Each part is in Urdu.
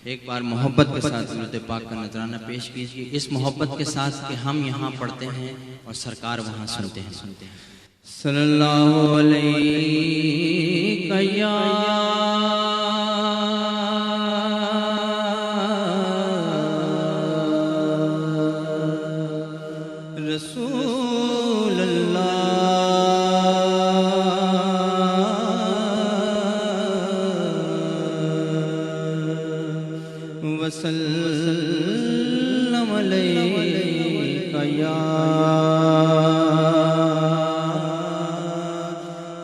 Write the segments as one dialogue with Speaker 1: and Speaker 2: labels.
Speaker 1: ایک بار محبت کے ساتھ درود پاک کا نذرانہ پیش کیجیے، اس محبت کے ساتھ کہ ہم یہاں پڑھتے ہیں اور سرکار وہاں سنتے ہیں۔ صلی اللہ علیہ یا رسول اللہ وسلم علیک یا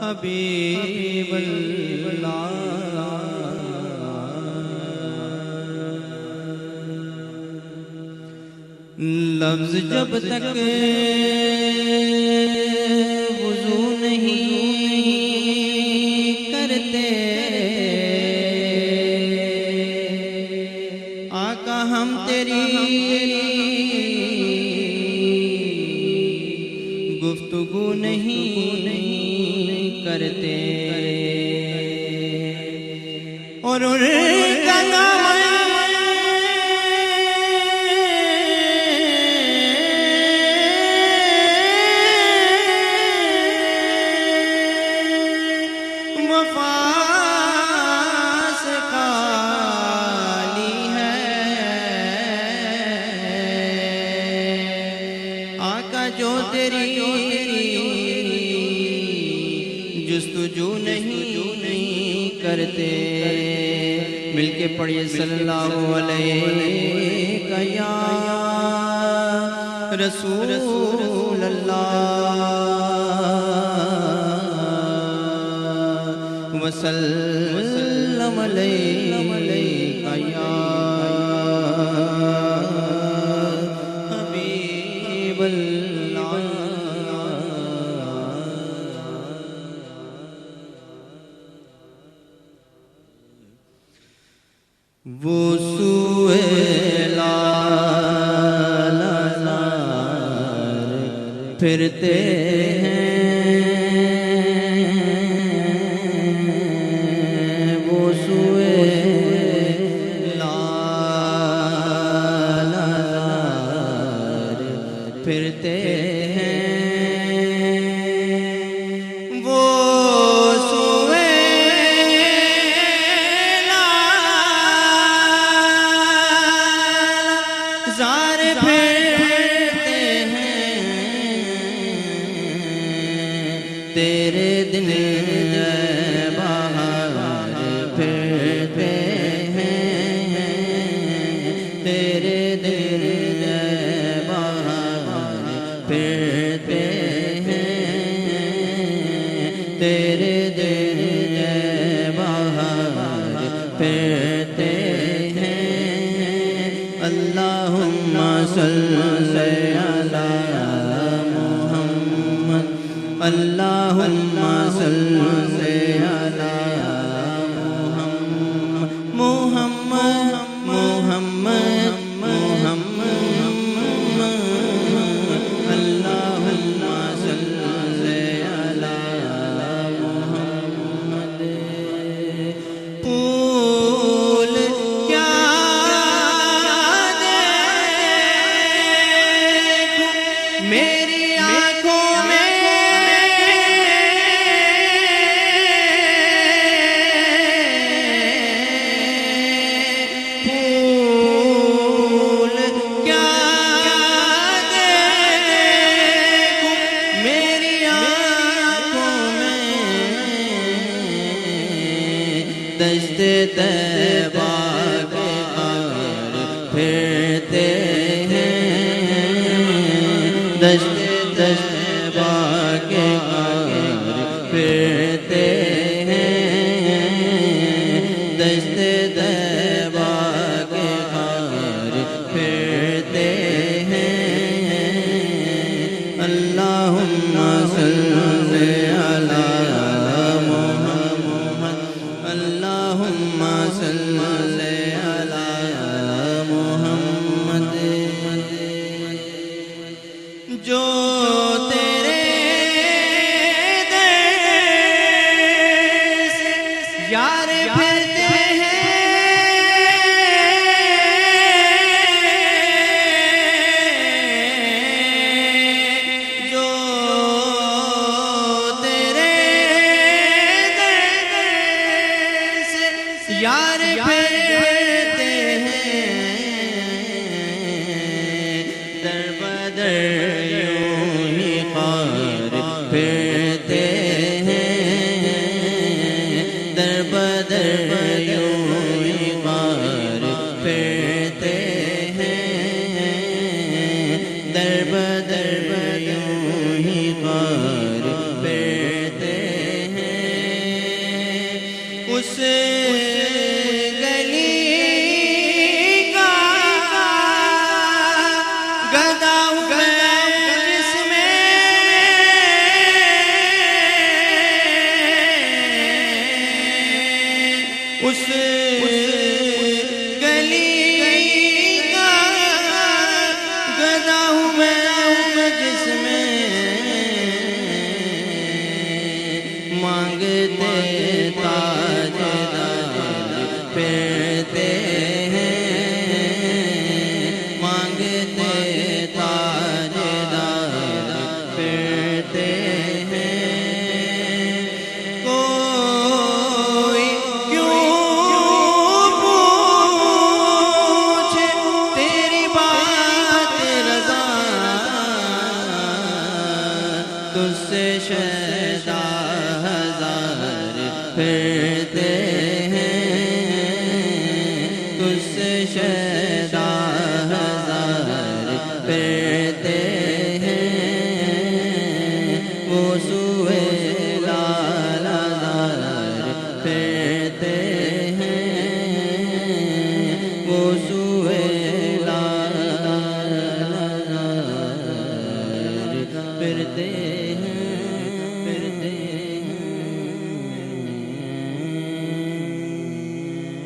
Speaker 1: حبیب اللہ۔ لفظ جب تک وضو نہیں کرتے آقا ہم تیری گفتگو نہیں کرتے، اور ان کا نام جو تیری جستجو نہیں کرتے، مل کے پڑھیے صلی اللہ علیہ یا رسول اللہ وسلم علیہ یا حبیب اللہ۔ وہ سوئے لال پھرتے ہیں، وہ سوئے لال پھرتے ہیں، وہ زار پھرتے ہیں، تیرے دن بہار پھرتے ہیں، تیرے دن بہار پھرتے ہیں، تیرے دن بہار پھرتے ہیں۔ اللہم صلی علی محمد، اللہم صلی علی محمد، محمد محمد محمد، اللہم صلی علی محمد۔ پھول کیا میری آنکھوں میں پھول سے شیدا ہزار پھرتے ہیں، وہ سوئے لال ہزار پھرتے ہیں، وہ سوئے لال ہزار پھرتے ہیں۔